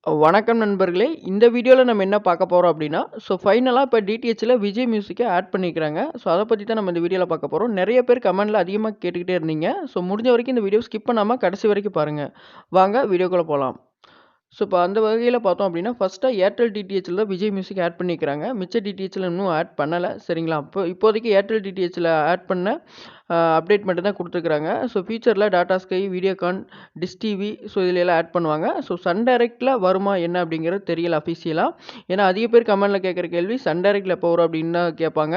வணக்கம் நண்பர்களே. இந்த வீடியோல நம்ம என்ன பார்க்க போறோம் அப்டின்னா, ஃபைனலா இப்ப டிடிஹெச்ல விஜய் மியூசிக்க ஆட் பண்ணியிருக்கிறாங்க. அத பத்தி தான் நம்ம இந்த வீடியோல பார்க்க போறோம். நெறைய பேர் கமெண்ட்ல அதிகமா கேட்டுக்கிட்டே இருந்தீங்க. முடிஞ்ச வரைக்கும் இந்த வீடியோ ஸ்கிப் பண்ணாம கடைசி வரைக்கும் பாருங்க. வாங்க வீடியோக்குள்ள போலாம். இப்ப அந்த வகையில பார்த்தோம் அப்டின்னா, ஃபர்ஸ்ட்டா ஏர்டெல் டிடிஹெச்ல தான் விஜய் மியூசிக் ஆட் பண்ணியிருக்கிறாங்க. மிச்ச டிடிஹெச்ல இன்னும் ஆட் பண்ணல. சரிங்களா? இப்போதைக்கு ஏர்டெல் டிடிஹெச்ல ஆட் பண்ண அப்டேட் மட்டும் தான் குடுத்துருக்காங்க. ஃபியூச்சர்ல Tata sky, Videocon, dish TV இதுல எல்லாம் ஆட் பண்ணுவாங்க. சன் டைரக்ட்ல வருமா என்ன அப்டிங்கிறது தெரியல அஃபிஷியலா. ஏன்னா அதிக பேர் கமெண்ட்ல கேட்குற கேள்வி சன் டைரக்ட்ல எப்போ வரும் அப்டின்னு தான் கேட்பாங்க.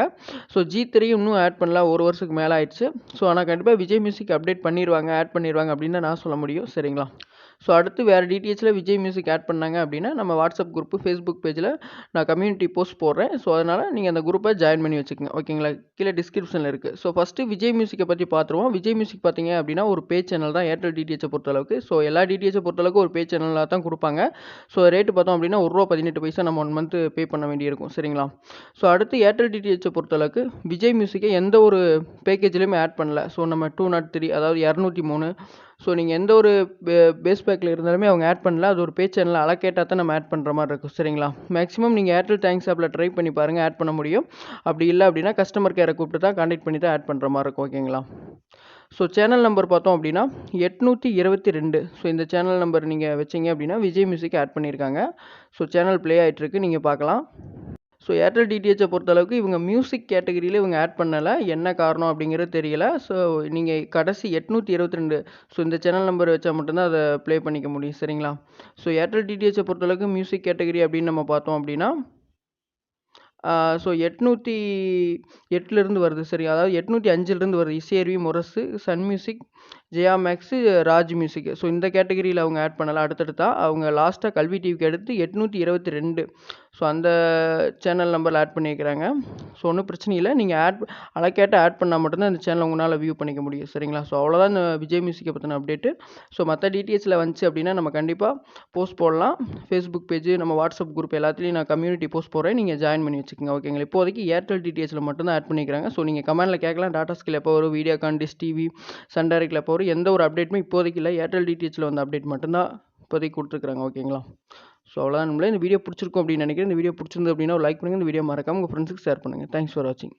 ஜி3 இன்னும் ஆட் பண்ணல. 1 வருஷத்துக்கு மேல ஆயிடுச்சு. ஆனா கண்டிப்பா விஜய் மியூசிக் அப்டேட் பண்ணிருவாங்க, ஆட் பண்ணிருவாங்க அப்டின்னு தான் நான் சொல்ல முடியும். சரிங்களா? அடுத்து வேறு டிடிஹெச்ல விஜய் மியூசிக் ஆட் பண்ணாங்க அப்படின்னா நம்ம வாட்ஸ்அப் குரூப்பு ஃபேஸ்புக் பேஜில் நான் கம்யூனிட்டி போஸ்ட் போடுறேன். அதனால் நீங்கள் அந்த குரூப்பை ஜாயின் பண்ணி வச்சுக்கோங்க. ஓகேங்களா? கீழே டிஸ்கிரிப்ஷனில் இருக்குது. ஃபஸ்ட்டு விஜய் மியூசிக்கை பற்றி பார்த்துருவோம். விஜய் மியூசிக் பார்த்தீங்க அப்படின்னா ஒரு பே சேனல் தான் ஏர்டெல் டிடிஹெச்சை பொறுத்தளவுக்கு. எல்லா டிடிஹெச்சை பொறுத்தளவுக்கு ஒரு பே சேனலாக தான் கொடுப்பாங்க. ரேட்டு பார்த்தோம் அப்படின்னா ரூ. 1.18 நம்ம 1 மந்த் பே பண்ண வேண்டியிருக்கும். சரிங்களா? அடுத்து ஏர்டெல் டிடிஹெச்சை பொறுத்தளவுக்கு விஜய் மியூசிக்கை எந்த ஒரு பேக்கேஜ்லையுமே ஆட் பண்ணல. நம்ம 203 அதாவது 203 நீங்கள் எந்த ஒரு பேஸ் பேக்கில் இருந்தாலுமே அவங்க ஆட் பண்ணல. அது ஒரு பே சேனல் அலோகேட்டா தான் நம்ம ஆட் பண்ணுற மாதிரி இருக்கும். சரிங்களா? மேக்ஸிமம் நீங்கள் ஏர்டெல் தேங்க்ஸ் ஆப்பில் ட்ரை பண்ணி பாருங்கள், ஆட் பண்ண முடியும். அப்படி இல்லை அப்படின்னா கஸ்டமர் கேரை கூப்பிட்டு தான் கான்டாக்ட் பண்ணி தான் ஆட் பண்ணுற மாதிரி இருக்கும். ஓகேங்களா? சேனல் நம்பர் பார்த்தோம் அப்படின்னா 822. இந்த சேனல் நம்பர் நீங்கள் வச்சிங்க அப்படின்னா விஜய் மியூசிக் ஆட் பண்ணியிருக்காங்க. சேனல் ப்ளே ஆகிட்டுருக்கு, நீங்கள் பார்க்கலாம். ஏர்டெல் டிடிஹெச்சை பொறுத்தளவுக்கு இவங்க மியூசிக் கேட்டகரியில் இவங்க ஆட் பண்ணலை. என்ன காரணம் அப்படிங்கிறது தெரியல. நீங்கள் கடைசி 822 இந்த சேனல் நம்பர் வச்சா மட்டும்தான் அதை ப்ளே பண்ணிக்க முடியும். சரிங்களா? ஏர்டெல் டிடிஹெச்சை பொறுத்தளவுக்கு மியூசிக் கேட்டகரி அப்படின்னு நம்ம பார்த்தோம் அப்படின்னா 808லேருந்து வருது. சரி, அதாவது 805லேருந்து வருது. Isaiaruvi, Murasu, Sun Music, Jaya Max, Raj music. இந்த கேட்டகரியில் அவங்க ஆட் பண்ணல. அடுத்தடுத்தா அவங்க லாஸ்ட்டாக கல்வி டிவிக்கு அடுத்து 822 அந்த சேனல் நம்பரில் ஆட் பண்ணியிருக்கிறாங்க. ஒன்றும் பிரச்சனை இல்லை. நீங்கள் அலோகேட்டா ஆட் பண்ணால் மட்டும்தான் இந்த சேனலை உங்களால் வியூ பண்ணிக்க முடியும். சரிங்களா? அவ்வளோதான் இந்த விஜய் மியூசிக்கை பற்றின அப்டேட்டு. மற்ற டிடிஹெச்சில் வந்துச்சு அப்படின்னா நம்ம கண்டிப்பாக போஸ்ட் போடலாம். ஃபேஸ்புக் பேஜ், நம்ம வாட்ஸ்அப் குரூப் எல்லாத்துலேயும் நான் கம்யூனிட்டி போஸ்ட் போடுறேன். நீங்கள் ஜாயின் பண்ணி வச்சுக்கோங்க. ஓகேங்களா? இப்போதைக்கு ஏர்டெல் டிடிஹெச்சில் மட்டும்தான் ஆட் பண்ணிக்கிறாங்க. நீங்கள் கமெண்ட்டில் கேட்கலாம் டாடா ஸ்கில் எப்போ வரும், வீடியோகான், டிஷ் டிவி, சன் டைரக்ட்ல எப்போ வரும், எந்த ஒரு அப்டேட்டுமே இப்போதைக்கு இல்லை. ஏர்டெல் டிடிஹெச்சில் வந்த அப்டேட் மட்டும்தான் இப்போதைக்கு கொடுத்துருக்காங்க. ஓகேங்களா? அவ்வளோதான். நம்மளே இந்த வீடியோ பிடிச்சிருக்கும் அப்படின்னு நினைக்கிறேன். இந்த வீடியோ பிடிச்சிருந்து அப்படின்னா லைக் பண்ணுங்கள். இந்த வீடியோ மறக்காமல் உங்கள் ஃப்ரெண்ட்ஸுக்கு ஷேர் பண்ணுங்கள். தேங்க்ஸ் ஃபார் வாட்சிங்.